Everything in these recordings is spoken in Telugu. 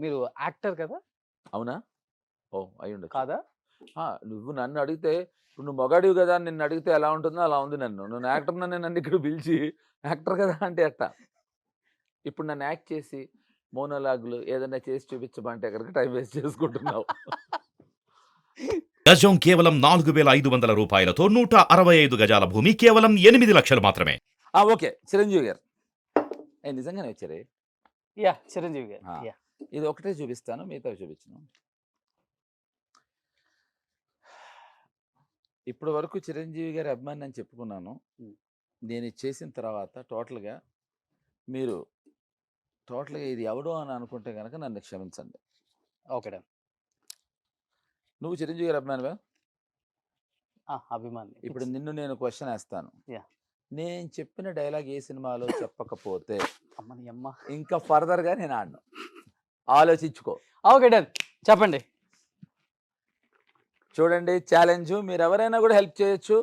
మీరు యాక్టర్ కదా? అవునా? ఓహ్! అయ్యుండొచ్చు. కాదా? నువ్వు నన్ను అడిగితే ఇప్పుడు నువ్వు మగాడివి గదా! అని నిన్ను అడిగితే ఎలా ఉంటుందో అలా ఉంది నన్ను. నువ్వు యాక్టర్‌నని నన్ను ఇక్కడ పిలిచి యాక్టర్ కదా అంటే ఎట్టా? ఇప్పుడు నన్ను యాక్ట్ చేసి మోనోలాగ్‌లు ఏదైనా చేసి చూపించమంటే గనక టైం వేస్ట్ చేసుకుంటున్నావు. గజం కేవలం 4,500 రూపాయలతో 165 గజాల భూమి కేవలం 8 లక్షలు మాత్రమే. ఓకే. చిరంజీవి గారు. నిజంగానే వచ్చారే. యాహ్! చిరంజీవి గారు. ఆ! యాహ్! ఇది ఒకటే చూపిస్తాను. మిగతావి చూపించను. ఇప్పటి వరకు చిరంజీవి గారి అభిమాని అని చెప్పుకున్నాను. హ్మ్. నేను ఇది చేసిన తర్వాత టోటల్‌గా మీరు టోటల్‌గా ఇది ఎవడో అని అనుకుంటే గనక నన్ను క్షమించండి. ఓకే. డన్. నువ్వు చిరంజీవి గారి అభిమానివా? అభిమాని. ఇప్పుడు నిన్ను నేను క్వెషన్ ఏస్తాను. యాహ్! నేను చెప్పిన డైలాగ్ ఏ సినిమాలో చెప్పకపోతే అమ్మని అమ్మ. ఇంకా ఫర్దర్‌గా నేను ఆడను. ఆలోచించుకో. ఓకే. డన్. చెప్పండి. చూడండి ఛాలెంజు. మీరెవరైనా కూడా హెల్ప్ చేయొచ్చు.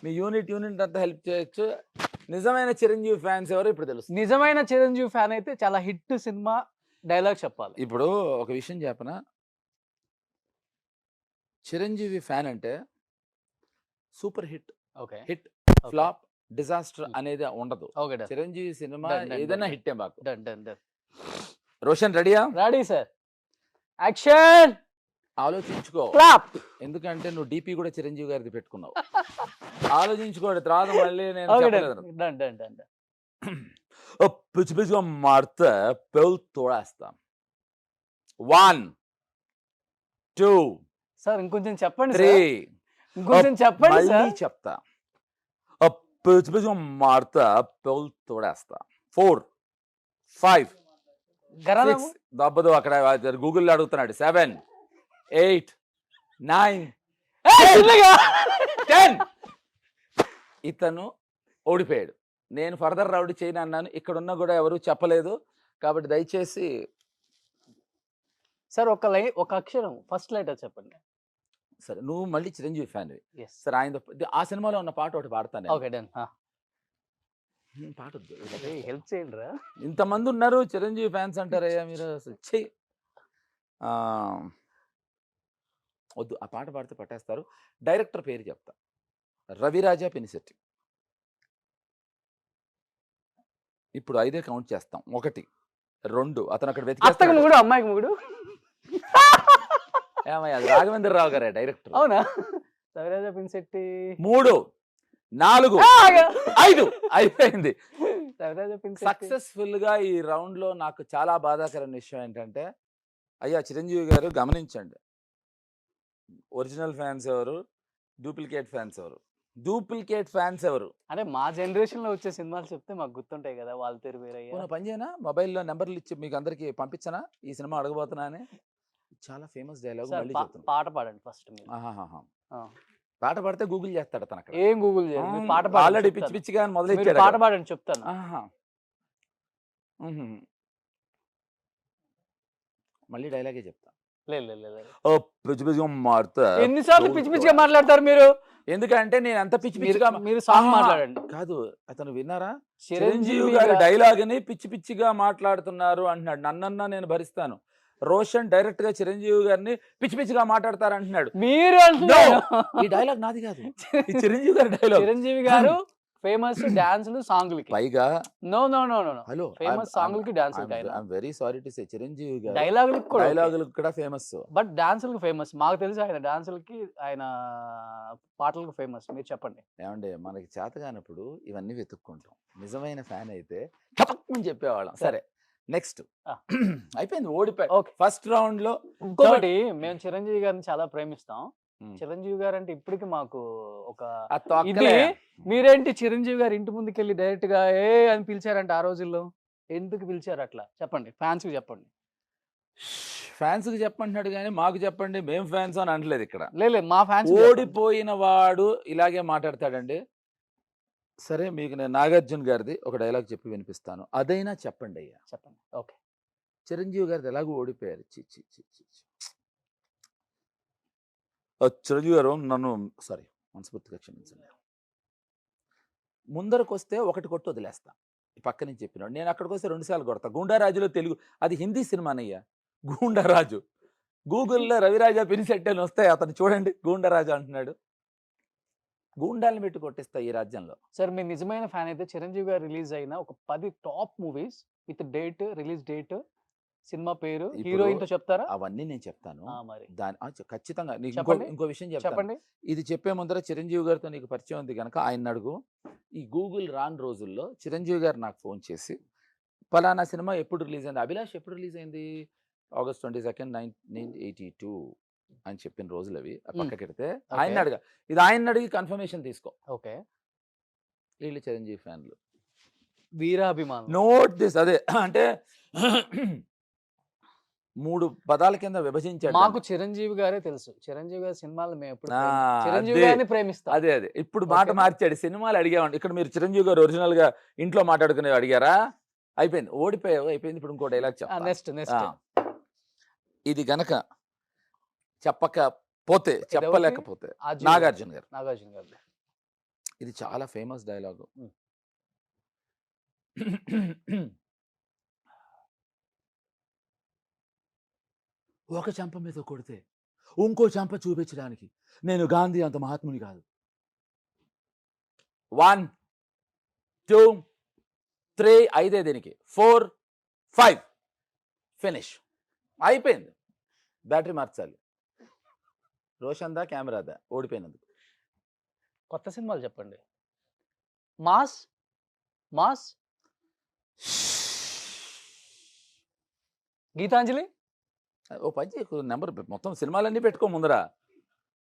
మీ యూనిట్ అంతా హెల్ప్ చేయొచ్చు. నిజమైన చిరంజీవి ఫ్యాన్స్ ఎవరో ఇప్పుడు తెలుస్తుంది. నిజమైన చిరంజీవి ఫ్యాన్ అయితే చాలా హిట్ సినిమా డైలాగ్ చెప్పాలి. ఇప్పుడు ఒక విషయం చెప్పనా? చిరంజీవి ఫ్యాన్ అంటే super hit, okay. Hit, flop, disaster అనేది ఉండదు. Okay. Done. Chiranjeevi cinema Done, done, ఏదైనా done. హిట్టే మాకు. డన్. డన్. డన్. రోషన్ రెడీయా? Ready sir. యాక్షన్. ఆలోచించుకో. క్లాప్. ఎందుకంటే నువ్వు డీపీ కూడా చిరంజీవి గారిది పెట్టుకున్నావు. ఆలోచించుకోండి. తర్వాత మళ్ళీ నేను ఓకే. చెప్పలేదు. డన్. డన్. డన్. డన్. పిచ్చి పిచ్చిగా మాడితే పెళ్ళు తోడేస్తాం. 1 2 సార్ ఇంకొంచెం చెప్పండి 3 సార్. ఇంకొంచెం చెప్పండి మళ్ళీ సార్. చెప్తా. పిచ్చి పిచ్చిగా మాడితే పెళ్ళు తోడేస్తా. 4 5 గరాలం. 6 దబ్బదు అక్కడ గూగుల్లో అడుగుతున్నాడు. 7 8 9 10 ఇతను ఓడిపోయాడు. నేను ఫర్దర్ రౌడీ చేయను అన్నాను. ఇక్కడున్న కూడా ఎవరు చెప్పలేదు. కాబట్టి దయచేసి సార్ ఒక అక్షరం ఫస్ట్ లెటర్ చెప్పండి. సరే నువ్వు మళ్ళీ చిరంజీవి ఫ్యాన్వి. ఎస్. సరే ఆయన ఆ సినిమాలో ఉన్న పాట ఒకటి పాడతాను. ఓకే. డన్. పాట వద్దు. హెల్ప్ చేయండి రా. ఇంతమంది ఉన్నారు చిరంజీవి ఫ్యాన్స్ అంటారయ్యా మీరు. అసలు చెయ్యి వద్దు. ఆ పాట పాడితే పట్టేస్తారు. డైరెక్టర్ పేరు చెప్తా. రవిరాజా పెనిశెట్టి. ఇప్పుడు 5 కౌంట్ చేస్తాం. 1 2 అతను అక్కడ అత్తకి వెతికేస్తాడు. మొగుడు అమ్మాయికి మొగుడు. ఏమయ్య అది రాఘవేంద్రరావు గారే డైరెక్టర్. అవునా? రవిరాజా పిన్శెట్టి. 3 4 5 అయిపోయింది. రవిరాజా పిన్శెట్టి. సక్సెస్ఫుల్ గా ఈ రౌండ్ లో నాకు చాలా బాధాకరమైన విషయం ఏంటంటే అయ్యా చిరంజీవి గారు గమనించండి. ఒరిజినల్ ఫ్యాన్స్ ఎవరు, డూప్లికేట్ ఫ్యాన్స్ ఎవరు? డూప్లికేట్ ఫ్యాన్స్ ఎవరు? అంటే మా జనరేషన్ లో వచ్చే సినిమాలు చెప్తే మాకు గుర్తుంటాయి కదా. వాళ్ళ పేరు వేరయ్యా. పోనీ పని చేయనా? మొబైల్లో నెంబర్లు ఇచ్చి మీకు అందరికి పంపించనా ఈ సినిమా అడగబోతున్నా అని? చాలా ఫేమస్ డైలాగ్ సార్ మళ్ళీ చెప్తున్నా. పాట పాడండి ఫస్ట్ మీరు. ఆహాహా. పాట పాడితే గూగుల్ చేస్తాడు అతను అక్కడ. ఏం గూగుల్ చేయండి. మీరు పాట పాడండి ఆల్రెడీ పిచ్చి చెప్తాను. పిచ్చిగా మీరు మొదలెట్టాడు పాట అక్కడ. పాడండి చెప్తాను. ఆహా. మళ్ళీ డైలాగే చెప్తా. లేదు లేదు లేదు. పిచ్చి పిచ్చిగా మారుతా. ఎన్నిసార్లు పిచ్చి పిచ్చిగా మాట్లాడతారు మీరు? ఎందుకంటే నేను అంత పిచ్చి పిచ్చిగా మీరు సాంగ్ ఆహా. మాట్లాడండి. కాదు అతను విన్నారా? చిరంజీవి చిరంజీవి గారి డైలాగ్ ని పిచ్చి పిచ్చిగా మాట్లాడుతున్నారు అంటున్నాడు. నన్నన్నా నేను భరిస్తాను. రోషన్ డైరెక్ట్ గా చిరంజీవి గారిని పిచ్చి పిచ్చిగా మాట్లాడతారు అంటున్నాడు. మీరు అంటున్నారు. ఈ డైలాగ్ నాది కాదు. ఈ చిరంజీవి గారి డైలాగ్. చిరంజీవి గారు ఫేమస్ డాన్స్లు సాంగ్లకి. పైగా no no no no. Hello famous సాంగ్లకి dance I'm very sorry to say Chiranjeevi garu డైలాగులకు కూడా డైలాగులకు కూడా ఫేమస్. But డాన్సులకు famous. మాకు తెలిసి ఆయన డాన్సులకి ఆయన పాటలకు ఫేమస్. మీరు చెప్పండి. ఏమండి మనకి చేత కానప్పుడు ఇవన్నీ వెతుక్కుంటాం. నిజమైన ఫ్యాన్ అయితే టపక్మని చెప్పేవాళ్ళం. సరే నెక్స్ట్ అయిపోయింది. ఓడిపోయి ఓకే. ఫస్ట్ రౌండ్ లో ఇంకొకటి మేము చిరంజీవి గారిని చాలా ప్రేమిస్తాం. చిరంజీవి గారు అంటే ఇప్పటికి మాకు ఒక ఇది. మీరేంటి చిరంజీవి గారు ఇంటి ముందుకు వెళ్ళి డైరెక్ట్ గా ఏ అని పిలిచారంటే ఆ రోజుల్లో ఎందుకు పిలిచారు అట్లా చెప్పండి. ఫ్యాన్స్ కి చెప్పండి. ఫ్యాన్స్ కి చెప్పంటున్నాడు కానీ మాకు చెప్పండి మేము ఫ్యాన్స్ అని అనట్లేదు ఇక్కడ. లేదు మా ఫ్యాన్స్ ఓడిపోయిన వాడు ఇలాగే మాట్లాడతాడండి. సరే మీకు నేను నాగార్జున గారిది ఒక డైలాగ్ చెప్పి వినిపిస్తాను. అదైనా చెప్పండి అయ్యా. చెప్పండి. ఓకే. చిరంజీవి గారిది ఎలాగో ఓడిపోయారు. చిరంజీవి గారు నన్ను సారీ మనస్ఫూర్తిగా క్షమించండి. ముందరకు వస్తే 1 కొట్టు వదిలేస్తా. పక్క నుంచి చెప్పినాడు. నేను అక్కడికి వస్తే 2 సార్లు కొడతా. గుండారాజులో తెలుగు అది హిందీ సినిమానయ్యా. గూండరాజు. గూగుల్‌లో రవిరాజా పినిశెట్టి అని వస్తాయి. అతను చూడండి గూండరాజు అంటున్నాడు. గూండాల్ని పెట్టి కొట్టిస్తా ఈ రాజ్యంలో. సార్ మీరు నిజమైన ఫ్యాన్ అయితే చిరంజీవి గారు రిలీజ్ అయిన ఒక 10 top movies with date, release date, cinema పేరు, ఇప్పుడు హీరోయిన్‌తో చెప్తారా? అవన్నీ నేను చెప్తాను. మరి. ఖచ్చితంగా నీకు చెప్పండి. ఇంకో విషయం చెప్తాను. చెప్పండి. ఇది చెప్పే ముందర చిరంజీవి గారితో నీకు పరిచయం ఉంది గనక ఆయన్ని అడుగు. ఈ గూగుల్ రాని రోజుల్లో చిరంజీవి గారు నాకు ఫోన్ చేసి, "పలానా సినిమా ఎప్పుడు రిలీజ్ అయింది?" 'అభిలాష్' ఎప్పుడు రిలీజ్ అయింది? ఆగస్ట్ 22, 1982 అని చెప్పిన రోజులవి. పక్కకెడితే ఆయన్ని అడగా. ఇది ఆయన్ని అడిగి కన్ఫర్మేషన్ తీసుకో. ఓకే. వీళ్ళు చిరంజీవి ఫ్యాన్లు. వీరాభిమానులు. Note this. అదే అంటే 3 పదాల కింద విభజించాడు. మాకు చిరంజీవి గారే తెలుసు. చిరంజీవి గారి సినిమాలు మేము ఎప్పుడు ఆ, చిరంజీవి అదే. గారిని ప్రేమిస్తాం. అదే ఇప్పుడు మాట ఓకేనా? మార్చాడు. సినిమాలు అడిగామండి. ఇక్కడ మీరు చిరంజీవి గారు ఒరిజినల్ గా ఇంట్లో మాట్లాడుకునే అడిగారా? అయిపోయింది. ఓడిపోయావు, అయిపోయింది. ఇప్పుడు ఇంకో డైలాగ్ చెప్తా. నెక్స్ట్ ఇది గనక చెప్పకపోతే, చెప్పలేకపోతే నాగార్జున గారు. నాగార్జున గారు. ఇది చాలా ఫేమస్ డైలాగు. ఒక చెంప మీద కొడితే ఇంకో చెంప చూపించడానికి నేను గాంధీ అంత మహాత్ముని కాదు. 1 2 3 ఐదే దీనికి 4 5 ఫినిష్ అయిపోయింది. బ్యాటరీ మార్చాలి. రోషన్ దా కెమెరాదా ఓడిపోయినందుకు. కొత్త సినిమాలు చెప్పండి. Mass mass Gitanjali. ఓ పని చేయకు, నెంబర్ మొత్తం సినిమాలన్నీ పెట్టుకో ముందరా.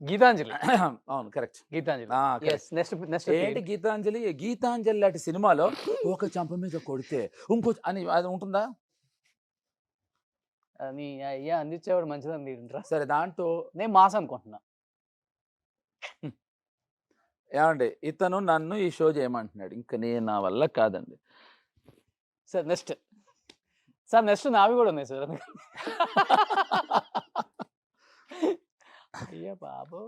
గీతాంజలి. అవును కరెక్ట్. గీతాంజలి. నెక్స్ట్ ఏంటి గీతాంజలి? గీతాంజలి లాంటి సినిమాలో ఒక చంప మీద కొడితే ఇంకో అని అది ఉంటుందా? అని అయ్యా అందించేవాడు మంచిదని తింటరా. సరే దాంట్లో నేను మాస్ అనుకుంటున్నా. ఏమండి ఇతను నన్ను ఈ షో చేయమంటున్నాడు. ఇంకా నేను నా వల్ల కాదండి. సార్ నెక్స్ట్ నావి కూడా ఉన్నాయి సార్. అయ్యా బాబు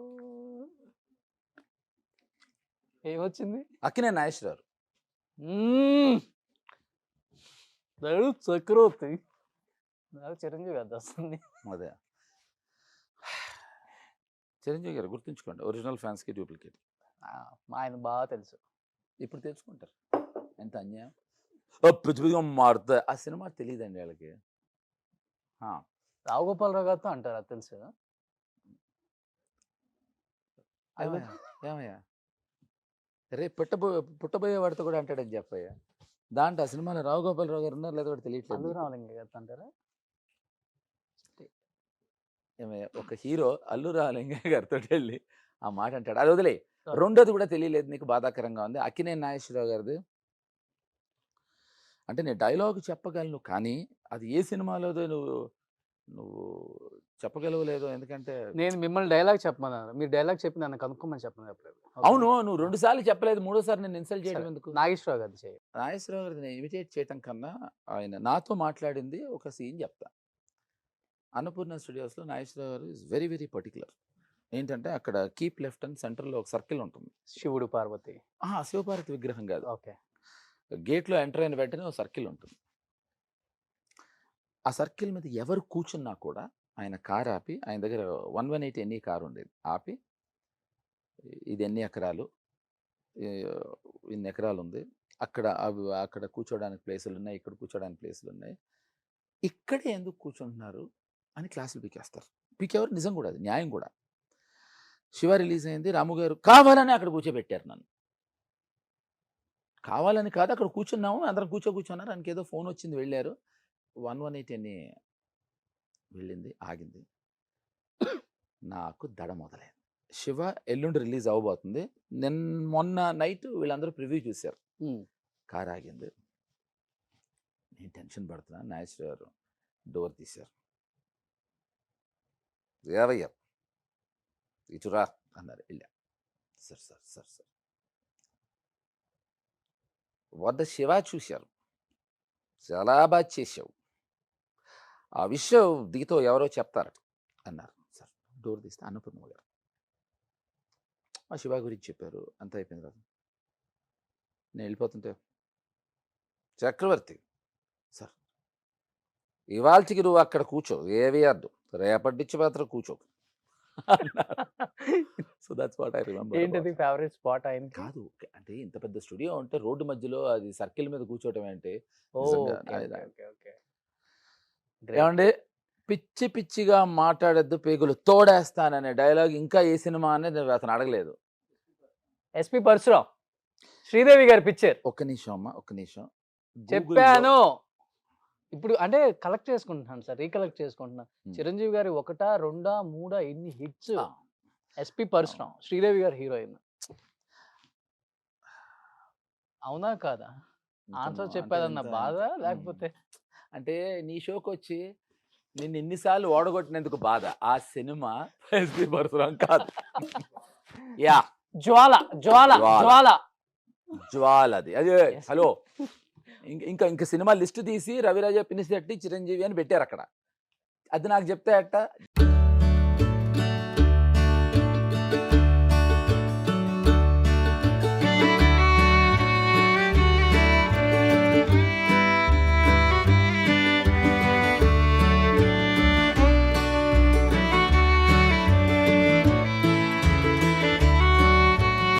ఏమొచ్చింది? అక్కినే నాగేశ్వరరావు. చక్రవర్తి. నాకు చిరంజీవి గారు వస్తుంది. అదే చిరంజీవి గారు గుర్తుంచుకోండి. ఒరిజినల్ ఫ్యాన్స్ కి డూప్లికేట్. ఆయన బాగా తెలుసు. ఇప్పుడు తెలుసుకుంటారు. ఎంత అన్యాయం. మారుతా ఆ సినిమా తెలియదండి వాళ్ళకి. రావు గోపాలరావు గారితో అంటారు, అది తెలుసు. ఏమయ్యా రేపు పుట్టబోయే వాడితో కూడా అంటాడని చెప్పయ్యా. దాంట్లో ఆ సినిమాలో రావు గోపాలరావు గారు ఉన్నారు లేదా కూడా తెలియట్లేదు. అల్లు రామలింగ గారితో అంటారా? ఏమయ్యా ఒక హీరో అల్లు రామలింగయ్య గారితో వెళ్ళి ఆ మాట అంటాడు. అది వదిలే. రెండోది కూడా తెలియలేదు నీకు, బాధాకరంగా ఉంది. అక్కినేని నాగేశ్వరరావు గారిది. అంటే నేను డైలాగ్ చెప్పగలను కానీ అది ఏ సినిమాలోదో నువ్వు చెప్పగలవలేదో. ఎందుకంటే నేను మిమ్మల్ని డైలాగ్ చెప్పమన్నాను, మీరు డైలాగ్ చెప్పి నన్ను కనుక్కోమని చెప్పను చెప్పలేదు. అవును నువ్వు 2 సార్లు చెప్పలేదు, 3వ సారి నేను ఇన్సల్ట్ చేయడం ఎందుకు? నాగేశ్వరరావు గారిది చేయి. నాగేశ్వరరావు గారిది నేను ఇమిటేట్ చేయటం కన్నా ఆయన నాతో మాట్లాడింది ఒక సీన్ చెప్తా. అన్నపూర్ణ స్టూడియోస్లో నాగేశ్వరరావు గారు ఇస్ వెరీ వెరీ పర్టికులర్. ఏంటంటే అక్కడ కీప్ లెఫ్ట్ అండ్ సెంటర్లో ఒక సర్కిల్ ఉంటుంది. శివుడు పార్వతి. శివపార్వతి విగ్రహం కాదు. ఓకే. గేట్లో ఎంటర్ అయిన వెంటనే ఒక సర్కిల్ ఉంటుంది. ఆ సర్కిల్ మీద ఎవరు కూర్చున్నా కూడా ఆయన కారు ఆపి, ఆయన దగ్గర 118 ఎన్ని కారు ఉండేది, ఆపి ఇది ఎన్ని ఎకరాలు, ఇన్ని ఎకరాలు ఉంది, అక్కడ కూర్చోడానికి ప్లేసులు ఉన్నాయి, ఇక్కడ కూర్చోడానికి ప్లేసులు ఉన్నాయి, ఇక్కడే ఎందుకు కూర్చుంటున్నారు అని క్లాసులు పీకేస్తారు. పీకేవారు నిజం కూడా, అది న్యాయం కూడా. శివ రిలీజ్ అయింది, రాము గారు కావాలని అక్కడ కూర్చోబెట్టారు నన్ను. కావాలని కాదు, అక్కడ కూర్చున్నాము, అందరం కూర్చోన్నారు. ఆయనకి ఏదో ఫోన్ వచ్చింది, వెళ్ళారు. 118 అని వెళ్ళింది, ఆగింది. నాకు దడ మొదలైంది. శివ ఎల్లుండి రిలీజ్ అవ్వబోతుంది. మొన్న నైట్ వీళ్ళందరూ ప్రివ్యూ చూశారు. కారు ఆగింది, నేను టెన్షన్ పడుతున్నా. నాగేశ్వర గారు డోర్ తీశారు. ఏవయ్యా ఇటురా అన్నారు. వెళ్ళా. సార్ వద్ద శివ చూశారు, చాలా బాగా చేసావు, ఆ విషయం దీతో ఎవరో చెప్తారట అన్నారు. సార్ డోర్ తీస్తే అన్నపూర్ణ గారు ఆ శివ గురించి చెప్పారు. అంత అయిపోయింది కదా. నేను వెళ్ళిపోతుంటే చక్రవర్తి సార్ ఇవాళకి నువ్వు అక్కడ కూర్చో ఏవి అద్దు రేపటి నుంచి మాత్రం కూర్చో so that's what I remember ఏంటది ఫేవరెట్ స్పాట్ ఆయన? కాదు అంటే ఇంత పెద్ద స్టూడియో ఉంటే రోడ్డు మధ్యలో అది సర్కిల్ మీద కూర్చోవటం అంటే ఏమండి పిచ్చి పిచ్చిగా మాట్లాడద్దు పేగులు తోడేస్తాననే డైలాగ్ ఇంకా ఏ సినిమా అనేది అతను అడగలేదు. ఎస్పి పరశురాం, శ్రీదేవి గారి పిక్చర్. ఒక్క నిమిషం అమ్మా ఒక్క నిమిషం చెప్పాను ఇప్పుడు అంటే కలెక్ట్ చేసుకుంటున్నాను సార్, రీకలెక్ట్ చేసుకుంటున్నాను. చిరంజీవి గారి 1, 2, 3 ఎన్ని హిట్స్. ఎస్పి పరశురాం, శ్రీదేవి గారి హీరోయిన్. అవునా కాదా? ఆన్సర్ చెప్పాదన్న బాధ లేకపోతే అంటే నీ షోకి వచ్చి నిన్ను ఇన్నిసార్లు ఓడగొట్టినందుకు బాధ. ఆ సినిమా ఎస్పి పరశురాం కాదు. యా జ్వాల జ్వాల జ్వాల జ్వాల అది అదే. హలో ఇంకా ఇంకా సినిమా లిస్ట్ తీసి రవిరాజ పినిశెట్టి చిరంజీవి అని పెట్టారు అక్కడ. అది నాకు చెప్తే అట్ట